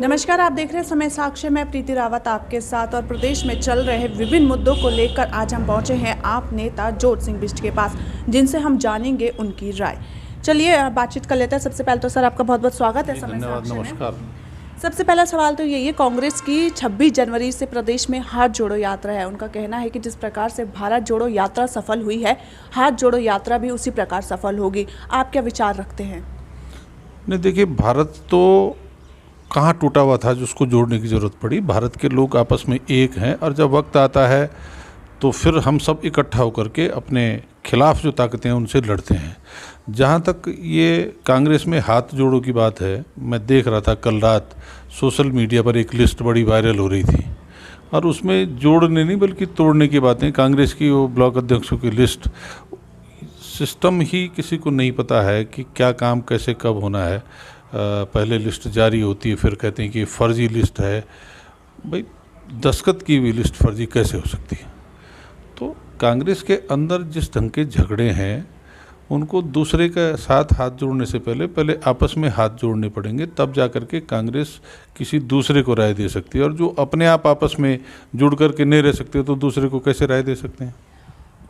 नमस्कार, आप देख रहे हैं समय साक्ष्य। मैं प्रीति रावत आपके साथ और प्रदेश में चल रहे विभिन्न मुद्दों को लेकर आज हम पहुंचे हैं आप नेता ज्योत सिंह बिष्ट के पास, जिनसे हम जानेंगे उनकी राय। चलिए बातचीत कर लेते हैं। सबसे पहले तो सर आपका बहुत बहुत स्वागत है समय साक्ष्य में। नमस्कार। सबसे पहला सवाल तो यही है, कांग्रेस की 26 जनवरी से प्रदेश में हाथ जोड़ो यात्रा है। उनका कहना है कि जिस प्रकार से भारत जोड़ो यात्रा सफल हुई है, हाथ जोड़ो यात्रा भी उसी प्रकार सफल होगी। आप क्या विचार रखते हैं? नहीं, देखिए, भारत तो कहाँ टूटा हुआ था जिसको जोड़ने की ज़रूरत पड़ी। भारत के लोग आपस में एक हैं और जब वक्त आता है तो फिर हम सब इकट्ठा होकर के अपने खिलाफ जो ताकतें हैं उनसे लड़ते हैं। जहाँ तक ये कांग्रेस में हाथ जोड़ो की बात है, मैं देख रहा था कल रात सोशल मीडिया पर एक लिस्ट बड़ी वायरल हो रही थी और उसमें जोड़ने नहीं बल्कि तोड़ने की बातें। कांग्रेस की वो ब्लॉक अध्यक्षों की लिस्ट, सिस्टम ही किसी को नहीं पता है कि क्या काम कैसे कब होना है। पहले लिस्ट जारी होती है, फिर कहते हैं कि फर्जी लिस्ट है। भाई, दस्तखत की हुई लिस्ट फर्जी कैसे हो सकती है? तो कांग्रेस के अंदर जिस ढंग के झगड़े हैं उनको दूसरे के साथ हाथ जोड़ने से पहले आपस में हाथ जोड़ने पड़ेंगे, तब जा कर के कांग्रेस किसी दूसरे को राय दे सकती है। और जो अपने आप आपस में जुड़ कर के नहीं रह सकते तो दूसरे को कैसे राय दे सकते हैं?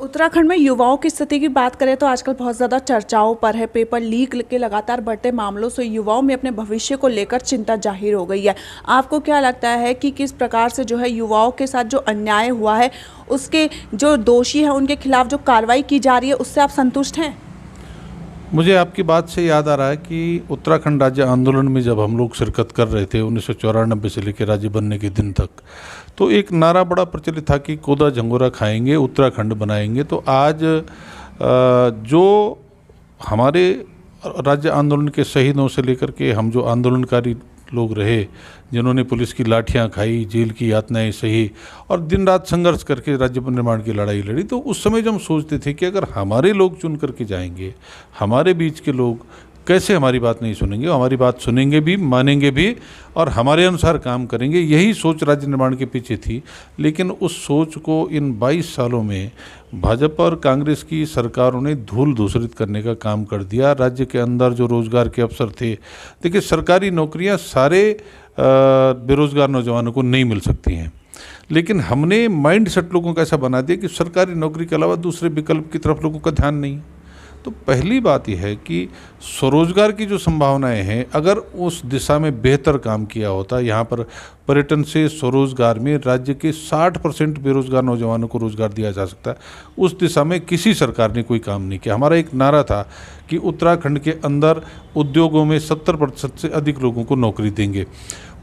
उत्तराखंड में युवाओं की स्थिति की बात करें तो आजकल बहुत ज़्यादा चर्चाओं पर है। पेपर लीक के लगातार बढ़ते मामलों से युवाओं में अपने भविष्य को लेकर चिंता जाहिर हो गई है। आपको क्या लगता है कि किस प्रकार से जो है युवाओं के साथ जो अन्याय हुआ है, उसके जो दोषी हैं उनके खिलाफ जो कार्रवाई की जा रही है, उससे आप संतुष्ट हैं? मुझे आपकी बात से याद आ रहा है कि उत्तराखंड राज्य आंदोलन में जब हम लोग शिरकत कर रहे थे 1994 से लेकर राज्य बनने के दिन तक, तो एक नारा बड़ा प्रचलित था कि कोदा झंगोरा खाएंगे, उत्तराखंड बनाएंगे। तो आज जो हमारे राज्य आंदोलन के शहीदों से लेकर के हम जो आंदोलनकारी लोग रहे, जिन्होंने पुलिस की लाठियां खाई, जेल की यातनाएं सही और दिन रात संघर्ष करके राज्य निर्माण की लड़ाई लड़ी, तो उस समय जब हम सोचते थे कि अगर हमारे लोग चुन करके जाएंगे, हमारे बीच के लोग कैसे हमारी बात नहीं सुनेंगे, हमारी बात सुनेंगे भी, मानेंगे भी और हमारे अनुसार काम करेंगे। यही सोच राज्य निर्माण के पीछे थी। लेकिन उस सोच को इन 22 सालों में भाजपा और कांग्रेस की सरकारों ने धूल धूसरित करने का काम कर दिया। राज्य के अंदर जो रोजगार के अवसर थे, देखिए, सरकारी नौकरियां सारे बेरोजगार नौजवानों को नहीं मिल सकती हैं, लेकिन हमने माइंड सेट लोगों का ऐसा बना दिया कि सरकारी नौकरी के अलावा दूसरे विकल्प की तरफ लोगों का ध्यान नहीं। तो पहली बात यह है कि स्वरोजगार की जो संभावनाएं हैं, अगर उस दिशा में बेहतर काम किया होता, यहाँ पर पर्यटन से स्वरोजगार में राज्य के 60% बेरोजगार नौजवानों को रोजगार दिया जा सकता है। उस दिशा में किसी सरकार ने कोई काम नहीं किया। हमारा एक नारा था कि उत्तराखंड के अंदर उद्योगों में 70% से अधिक लोगों को नौकरी देंगे।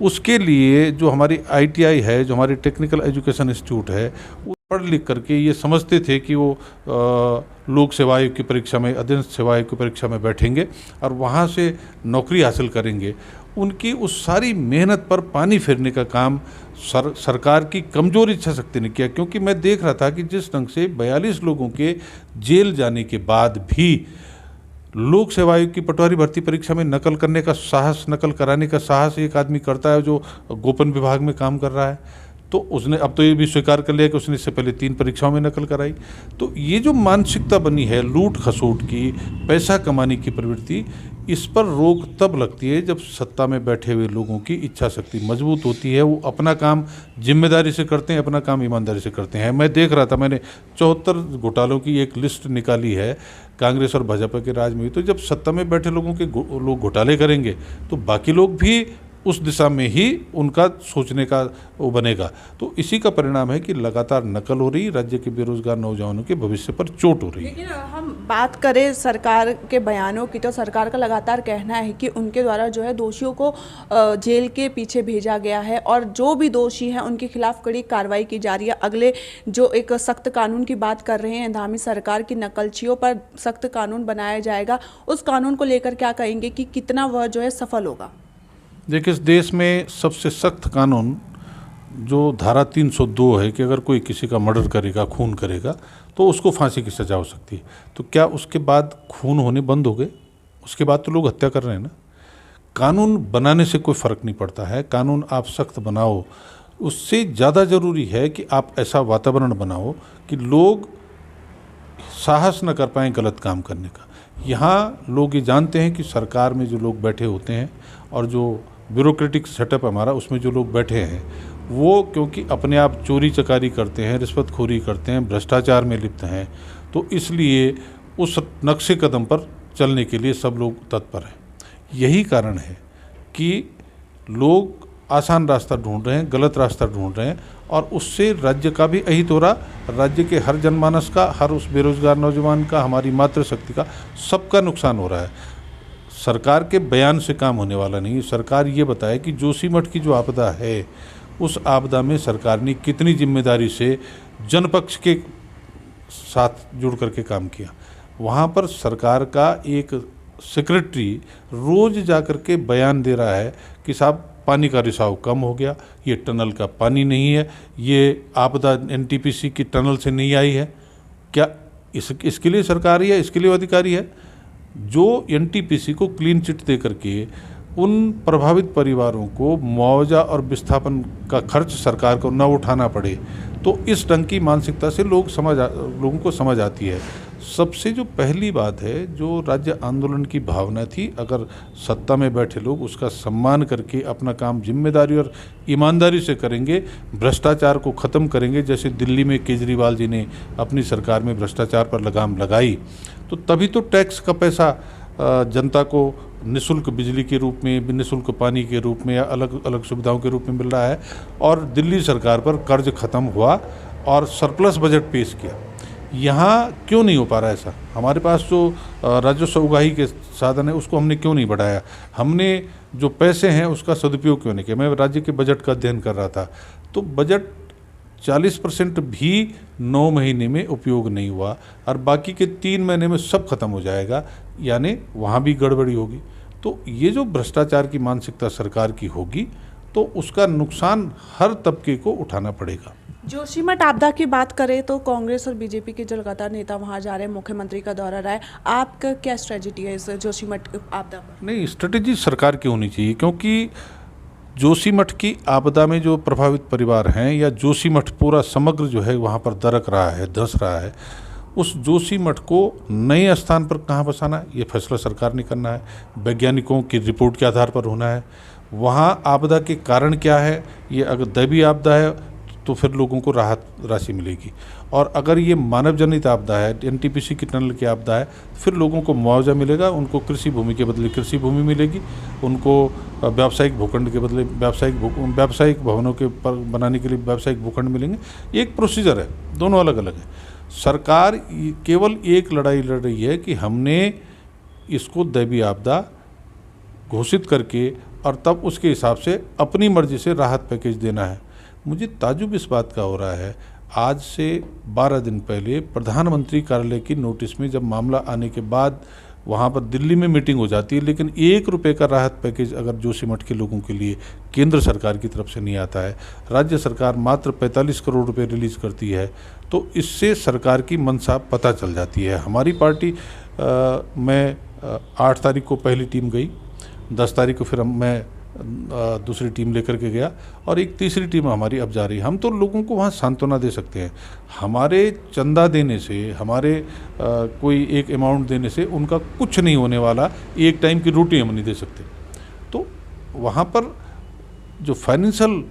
उसके लिए जो हमारी ITI है, जो हमारी टेक्निकल एजुकेशन इंस्टीट्यूट है, वो पढ़ लिख करके ये समझते थे कि वो लोक सेवा आयोग की परीक्षा में, अधीनस्थ सेवा आयोग की परीक्षा में बैठेंगे और वहाँ से नौकरी हासिल करेंगे। उनकी उस सारी मेहनत पर पानी फेरने का काम सरकार की कमज़ोर इच्छा शक्ति ने किया। क्योंकि मैं देख रहा था कि जिस ढंग से 42 लोगों के जेल जाने के बाद भी लोक सेवा आयोग की पटवारी भर्ती परीक्षा में नकल करने का साहस, नकल कराने का साहस एक आदमी करता है जो गोपन विभाग में काम कर रहा है। तो उसने अब तो ये भी स्वीकार कर लिया कि उसने इससे पहले 3 परीक्षाओं में नकल कराई। तो ये जो मानसिकता बनी है लूट खसोट की, पैसा कमाने की प्रवृत्ति, इस पर रोक तब लगती है जब सत्ता में बैठे हुए लोगों की इच्छा शक्ति मजबूत होती है। वो अपना काम जिम्मेदारी से करते हैं, अपना काम ईमानदारी से करते हैं। मैं देख रहा था, मैंने 74 घोटालों की एक लिस्ट निकाली है कांग्रेस और भाजपा के राज में। तो जब सत्ता में बैठे लोगों के लोग घोटाले करेंगे तो बाकी लोग भी उस दिशा में ही उनका सोचने का वो बनेगा। तो इसी का परिणाम है कि लगातार नकल हो रही, राज्य के बेरोजगार नौजवानों के भविष्य पर चोट हो रही है। लेकिन हम बात करें सरकार के बयानों की, तो सरकार का लगातार कहना है कि उनके द्वारा जो है दोषियों को जेल के पीछे भेजा गया है और जो भी दोषी हैं उनके खिलाफ कड़ी कार्रवाई की जा रही है। अगले जो एक सख्त कानून की बात कर रहे हैं धामी सरकार की, नकलचियों पर सख्त कानून बनाया जाएगा। उस कानून को लेकर क्या कहेंगे कि कितना वह जो है सफल होगा? देखिए, इस देश में सबसे सख्त कानून जो धारा 302 है कि अगर कोई किसी का मर्डर करेगा, खून करेगा, तो उसको फांसी की सज़ा हो सकती है। तो क्या उसके बाद खून होने बंद हो गए? उसके बाद तो लोग हत्या कर रहे हैं ना। कानून बनाने से कोई फ़र्क नहीं पड़ता है। कानून आप सख्त बनाओ, उससे ज़्यादा ज़रूरी है कि आप ऐसा वातावरण बनाओ कि लोग साहस न कर पाएँ गलत काम करने का। यहाँ लोग ये जानते हैं कि सरकार में जो लोग बैठे होते हैं और जो ब्यूरोक्रेटिक सेटअप हमारा, उसमें जो लोग बैठे हैं वो क्योंकि अपने आप चोरी चकारी करते हैं, रिश्वतखोरी करते हैं, भ्रष्टाचार में लिप्त हैं, तो इसलिए उस नक्शे कदम पर चलने के लिए सब लोग तत्पर हैं। यही कारण है कि लोग आसान रास्ता ढूंढ रहे हैं, गलत रास्ता ढूंढ रहे हैं, और उससे राज्य का भी अहित हो रहा, राज्य के हर जनमानस का, हर उस बेरोजगार नौजवान का, हमारी मातृशक्ति का, सबका नुकसान हो रहा है। सरकार के बयान से काम होने वाला नहीं। सरकार ये बताए कि जोशीमठ की जो आपदा है, उस आपदा में सरकार ने कितनी जिम्मेदारी से जनपक्ष के साथ जुड़ करके काम किया। वहाँ पर सरकार का एक सेक्रेटरी रोज़ जा कर के बयान दे रहा है कि साहब पानी का रिसाव कम हो गया, ये टनल का पानी नहीं है, ये आपदा एनटीपीसी की टनल से नहीं आई है। क्या इसके लिए सरकार ही है, इसके लिए अधिकारी है? जो एनटीपीसी को क्लीन चिट दे करके उन प्रभावित परिवारों को मुआवजा और विस्थापन का खर्च सरकार को न उठाना पड़े, तो इस ढंग की मानसिकता से लोगों को समझ आती है। सबसे जो पहली बात है, जो राज्य आंदोलन की भावना थी, अगर सत्ता में बैठे लोग उसका सम्मान करके अपना काम जिम्मेदारी और ईमानदारी से करेंगे, भ्रष्टाचार को ख़त्म करेंगे, जैसे दिल्ली में केजरीवाल जी ने अपनी सरकार में भ्रष्टाचार पर लगाम लगाई, तो तभी तो टैक्स का पैसा जनता को निःशुल्क बिजली के रूप में, निःशुल्क पानी के रूप में या अलग अलग सुविधाओं के रूप में मिल रहा है। और दिल्ली सरकार पर कर्ज ख़त्म हुआ और सरप्लस बजट पेश किया। यहाँ क्यों नहीं हो पा रहा है ऐसा? हमारे पास जो राजस्व उगाही के साधन है उसको हमने क्यों नहीं बढ़ाया? हमने जो पैसे हैं उसका सदुपयोग क्यों नहीं किया? मैं राज्य के बजट का अध्ययन कर रहा था, तो बजट 40% भी 9 महीने में उपयोग नहीं हुआ और बाकी के 3 महीने में सब खत्म हो जाएगा, यानी वहाँ भी गड़बड़ी होगी। तो ये जो भ्रष्टाचार की मानसिकता सरकार की होगी, तो उसका नुकसान हर तबके को उठाना पड़ेगा। जोशीमठ आपदा की बात करें तो कांग्रेस और बीजेपी के जो लगातार नेता वहां जा रहे हैं, मुख्यमंत्री का दौरा रहा है, आपका क्या स्ट्रेटजी है इस जोशीमठ आपदा पर? नहीं, स्ट्रेटजी सरकार की होनी चाहिए, क्योंकि जोशीमठ की आपदा में जो प्रभावित परिवार हैं या जोशीमठ पूरा समग्र जो है वहाँ पर दरक रहा है, धंस रहा है, उस जोशीमठ को नए स्थान पर कहाँ बसाना है ये फैसला सरकार ने करना है। वैज्ञानिकों की रिपोर्ट के आधार पर होना है। वहाँ आपदा के कारण क्या है, ये अगर दैवीय आपदा है तो फिर लोगों को राहत राशि मिलेगी, और अगर ये मानव जनित आपदा है, एनटीपीसी की टनल की आपदा है, फिर लोगों को मुआवजा मिलेगा, उनको कृषि भूमि के बदले कृषि भूमि मिलेगी, उनको व्यावसायिक भूखंड के बदले व्यावसायिक भवनों के पर बनाने के लिए व्यावसायिक भूखंड मिलेंगे। एक प्रोसीजर है, दोनों अलग अलग है। सरकार केवल एक लड़ाई लड़ रही है कि हमने इसको दैवीय आपदा घोषित करके और तब उसके हिसाब से अपनी मर्जी से राहत पैकेज देना है। मुझे ताज्जुब इस बात का हो रहा है, आज से 12 दिन पहले प्रधानमंत्री कार्यालय की नोटिस में जब मामला आने के बाद वहाँ पर दिल्ली में मीटिंग हो जाती है, लेकिन 1 रुपये का राहत पैकेज अगर जोशीमठ के लोगों के लिए केंद्र सरकार की तरफ से नहीं आता है, राज्य सरकार मात्र 45 करोड़ रुपए रिलीज करती है, तो इससे सरकार की मंशा पता चल जाती है। हमारी पार्टी मैं 8 तारीख को पहली टीम गई, 10 तारीख को फिर मैं दूसरी टीम लेकर के गया, और एक तीसरी टीम हमारी अब जा रही है। हम तो लोगों को वहाँ सांत्वना दे सकते हैं। हमारे चंदा देने से, हमारे कोई एक अमाउंट देने से उनका कुछ नहीं होने वाला, एक टाइम की रोटी हम नहीं दे सकते। तो वहाँ पर जो फाइनेंशियल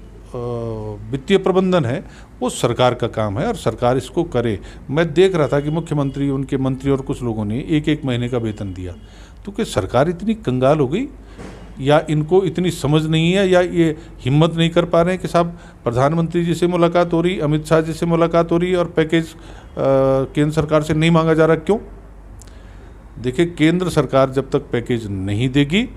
वित्तीय प्रबंधन है वो सरकार का काम है और सरकार इसको करे। मैं देख रहा था कि मुख्यमंत्री, उनके मंत्री और कुछ लोगों ने 1-1 महीने का वेतन दिया। तो क्या सरकार इतनी कंगाल हो गई, या इनको इतनी समझ नहीं है, या ये हिम्मत नहीं कर पा रहे हैं कि साहब प्रधानमंत्री जी से मुलाकात हो रही, अमित शाह जी से मुलाकात हो रही है और पैकेज केंद्र सरकार से नहीं मांगा जा रहा? क्यों? देखिए, केंद्र सरकार जब तक पैकेज नहीं देगी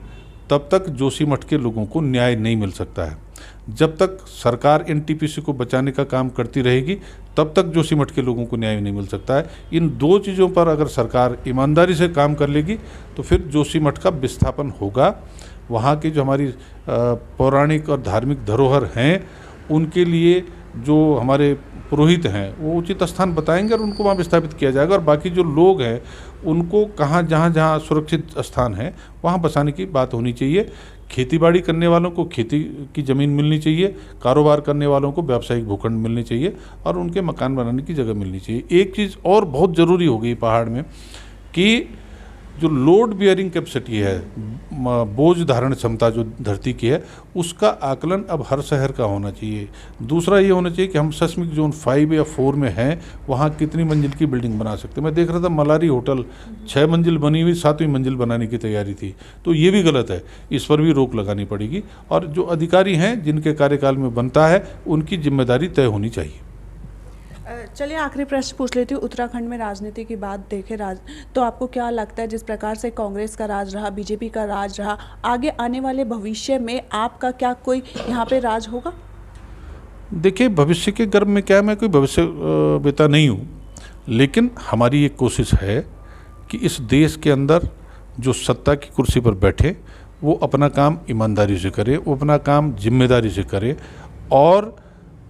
तब तक जोशीमठ के लोगों को न्याय नहीं मिल सकता है। जब तक सरकार एनटीपीसी को बचाने का काम करती रहेगी तब तक जोशीमठ के लोगों को न्याय नहीं मिल सकता है। इन 2 चीज़ों पर अगर सरकार ईमानदारी से काम कर लेगी तो फिर जोशीमठ का विस्थापन होगा। वहाँ की जो हमारी पौराणिक और धार्मिक धरोहर हैं, उनके लिए जो हमारे पुरोहित हैं वो उचित स्थान बताएंगे और उनको वहाँ विस्थापित किया जाएगा, और बाकी जो लोग हैं उनको कहाँ जहाँ सुरक्षित स्थान है वहाँ बसाने की बात होनी चाहिए। खेतीबाड़ी करने वालों को खेती की ज़मीन मिलनी चाहिए, कारोबार करने वालों को व्यावसायिक भूखंड मिलने चाहिए और उनके मकान बनाने की जगह मिलनी चाहिए। एक चीज़ और बहुत ज़रूरी हो गई पहाड़ में कि जो लोड बियरिंग कैपेसिटी है, बोझ धारण क्षमता जो धरती की है, उसका आकलन अब हर शहर का होना चाहिए। दूसरा ये होना चाहिए कि हम सेस्मिक जोन 5 या 4 में हैं, वहाँ कितनी मंजिल की बिल्डिंग बना सकते हैं। मैं देख रहा था मलारी होटल 6 मंजिल बनी हुई, 7वीं मंजिल बनाने की तैयारी थी, तो ये भी गलत है, इस पर भी रोक लगानी पड़ेगी। और जो अधिकारी हैं जिनके कार्यकाल में बनता है, उनकी जिम्मेदारी तय होनी चाहिए। चलिए आखिरी प्रश्न पूछ लेती हूँ। उत्तराखंड में राजनीति की बात देखें तो आपको क्या लगता है, जिस प्रकार से कांग्रेस का राज रहा, बीजेपी का राज रहा, आगे आने वाले भविष्य में आपका क्या कोई यहाँ पे राज होगा? देखिए, भविष्य के गर्भ में क्या है, मैं कोई भविष्य वेता नहीं हूँ, लेकिन हमारी ये कोशिश है कि इस देश के अंदर जो सत्ता की कुर्सी पर बैठे वो अपना काम ईमानदारी से करे, वो अपना काम जिम्मेदारी से करे और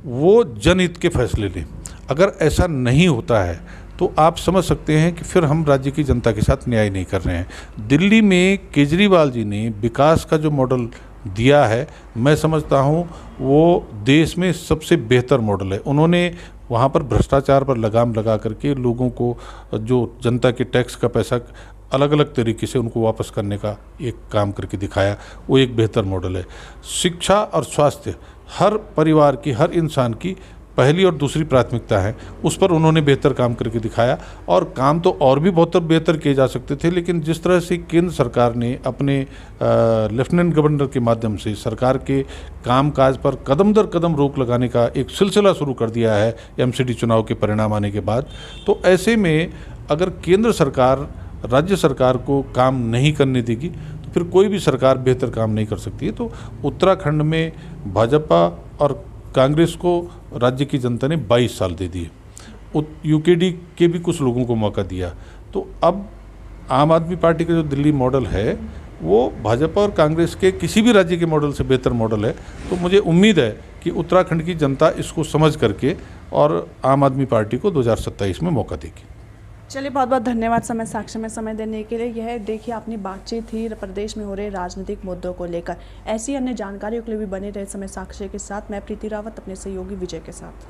वो जनहित के फैसले लें। अगर ऐसा नहीं होता है तो आप समझ सकते हैं कि फिर हम राज्य की जनता के साथ न्याय नहीं कर रहे हैं। दिल्ली में केजरीवाल जी ने विकास का जो मॉडल दिया है, मैं समझता हूँ वो देश में सबसे बेहतर मॉडल है। उन्होंने वहाँ पर भ्रष्टाचार पर लगाम लगा करके लोगों को, जो जनता के टैक्स का पैसा अलग अलग तरीके से उनको वापस करने का एक काम करके दिखाया, वो एक बेहतर मॉडल है। शिक्षा और स्वास्थ्य हर परिवार की, हर इंसान की पहली और दूसरी प्राथमिकता है, उस पर उन्होंने बेहतर काम करके दिखाया। और काम तो और भी बहुत बेहतर किए जा सकते थे, लेकिन जिस तरह से केंद्र सरकार ने अपने लेफ्टिनेंट गवर्नर के माध्यम से सरकार के कामकाज पर कदम दर कदम रोक लगाने का एक सिलसिला शुरू कर दिया है एमसीडी चुनाव के परिणाम आने के बाद, तो ऐसे में अगर केंद्र सरकार राज्य सरकार को काम नहीं करने देगी तो फिर कोई भी सरकार बेहतर काम नहीं कर सकती है। तो उत्तराखंड में भाजपा और कांग्रेस को राज्य की जनता ने 22 साल दे दिए। यूकेडी के भी कुछ लोगों को मौका दिया। तो अब आम आदमी पार्टी का जो दिल्ली मॉडल है वो भाजपा और कांग्रेस के किसी भी राज्य के मॉडल से बेहतर मॉडल है। तो मुझे उम्मीद है कि उत्तराखंड की जनता इसको समझ करके और आम आदमी पार्टी को 2027 में मौका देगी। चलिए, बहुत बहुत धन्यवाद समय साक्ष्य में समय देने के लिए। यह देखिए अपनी बातचीत थी प्रदेश में हो रहे राजनीतिक मुद्दों को लेकर। ऐसी अन्य जानकारियों के लिए भी बने रहे समय साक्ष्य के साथ। मैं प्रीति रावत अपने सहयोगी विजय के साथ।